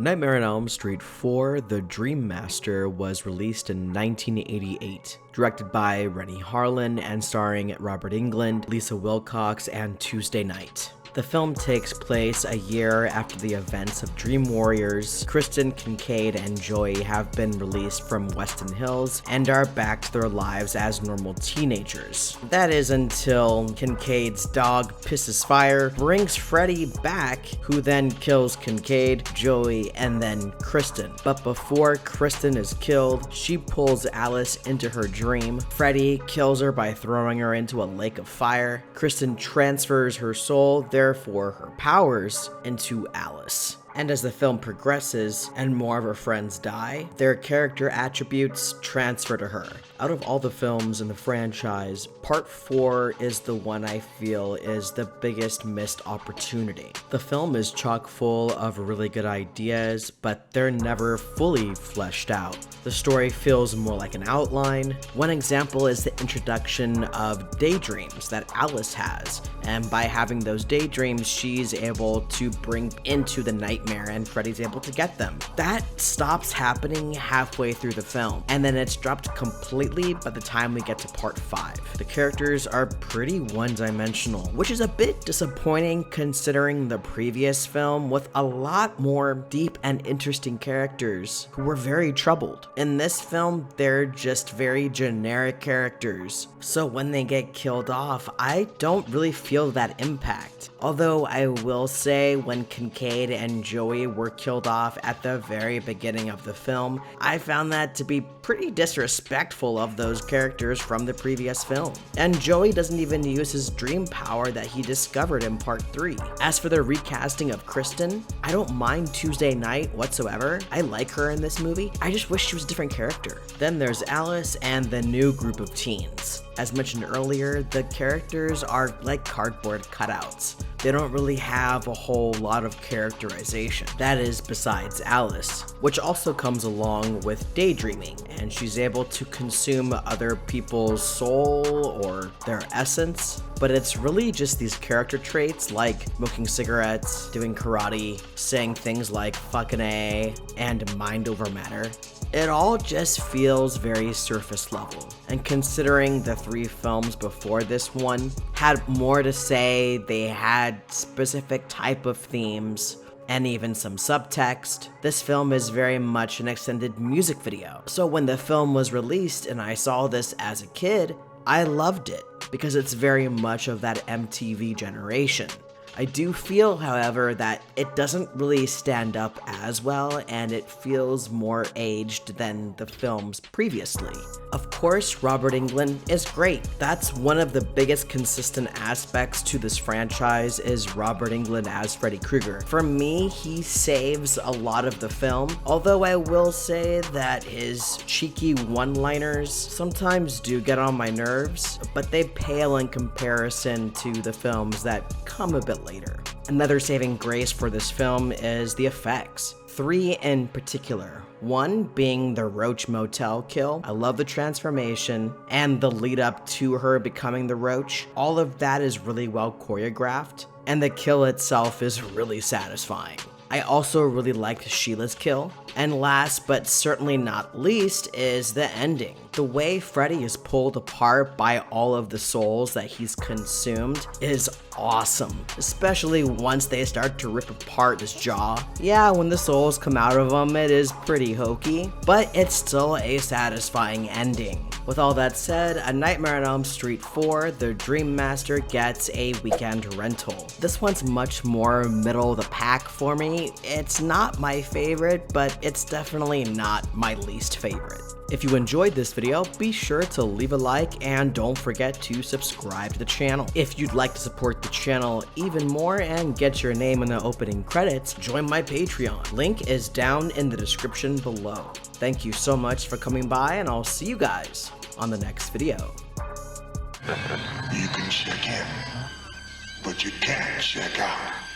Nightmare on Elm Street 4: The Dream Master was released in 1988, directed by Renny Harlin and starring Robert Englund, Lisa Wilcox, and Tuesday Knight. The film takes place a year after the events of Dream Warriors. Kristen, Kincaid, and Joey have been released from Weston Hills and are back to their lives as normal teenagers. That is until Kincaid's dog pisses fire, brings Freddy back, who then kills Kincaid, Joey, and then Kristen. But before Kristen is killed, she pulls Alice into her dream. Freddy kills her by throwing her into a lake of fire. Kristen transfers her soul, therefore her powers, into Alice. And as the film progresses and more of her friends die, their character attributes transfer to her. Out of all the films in the franchise, Part 4 is the one I feel is the biggest missed opportunity. The film is chock full of really good ideas, but they're never fully fleshed out. The story feels more like an outline. One example is the introduction of daydreams that Alice has, and by having those daydreams, she's able to bring into the nightmare and Freddy's able to get them. That stops happening halfway through the film, and then it's dropped completely by the time we get to Part 5. The characters are pretty one-dimensional, which is a bit disappointing considering the previous film with a lot more deep and interesting characters who were very troubled. In this film, they're just very generic characters, so when they get killed off, I don't really feel that impact. Although I will say when Kincaid and Joey were killed off at the very beginning of the film, I found that to be pretty disrespectful of those characters from the previous film. And Joey doesn't even use his dream power that he discovered in Part 3. As for the recasting of Kristen, I don't mind Tuesday Knight whatsoever. I like her in this movie. I just wish she was a different character. Then there's Alice and the new group of teens. As mentioned earlier, the characters are like cardboard cutouts. They don't really have a whole lot of characterization. That is besides Alice, which also comes along with daydreaming, and she's able to consume other people's soul or their essence. But it's really just these character traits like smoking cigarettes, doing karate, saying things like fucking A, and mind over matter. It all just feels very surface level, and considering the 3 films before this one had more to say, they had specific type of themes, and even some subtext, this film is very much an extended music video. So when the film was released and I saw this as a kid, I loved it, because it's very much of that MTV generation. I do feel, however, that it doesn't really stand up as well, and it feels more aged than the films previously. Of course, Robert Englund is great. That's one of the biggest consistent aspects to this franchise is Robert Englund as Freddy Krueger. For me, he saves a lot of the film, although I will say that his cheeky one-liners sometimes do get on my nerves, but they pale in comparison to the films that come a bit later. Another saving grace for this film is the effects. 3 in particular. 1 being the Roach Motel kill. I love the transformation and the lead up to her becoming the Roach. All of that is really well choreographed, and the kill itself is really satisfying. I also really liked Sheila's kill. And last but certainly not least is the ending. The way Freddy is pulled apart by all of the souls that he's consumed is awesome, especially once they start to rip apart his jaw. Yeah, when the souls come out of him, it is pretty hokey, but it's still a satisfying ending. With all that said, A Nightmare on Elm Street 4: The Dream Master gets a weekend rental. This one's much more middle of the pack for me. It's not my favorite, but it's definitely not my least favorite. If you enjoyed this video, be sure to leave a like and don't forget to subscribe to the channel. If you'd like to support the channel even more and get your name in the opening credits, join my Patreon. Link is down in the description below. Thank you so much for coming by, and I'll see you guys on the next video. You can check in, but you can't check out.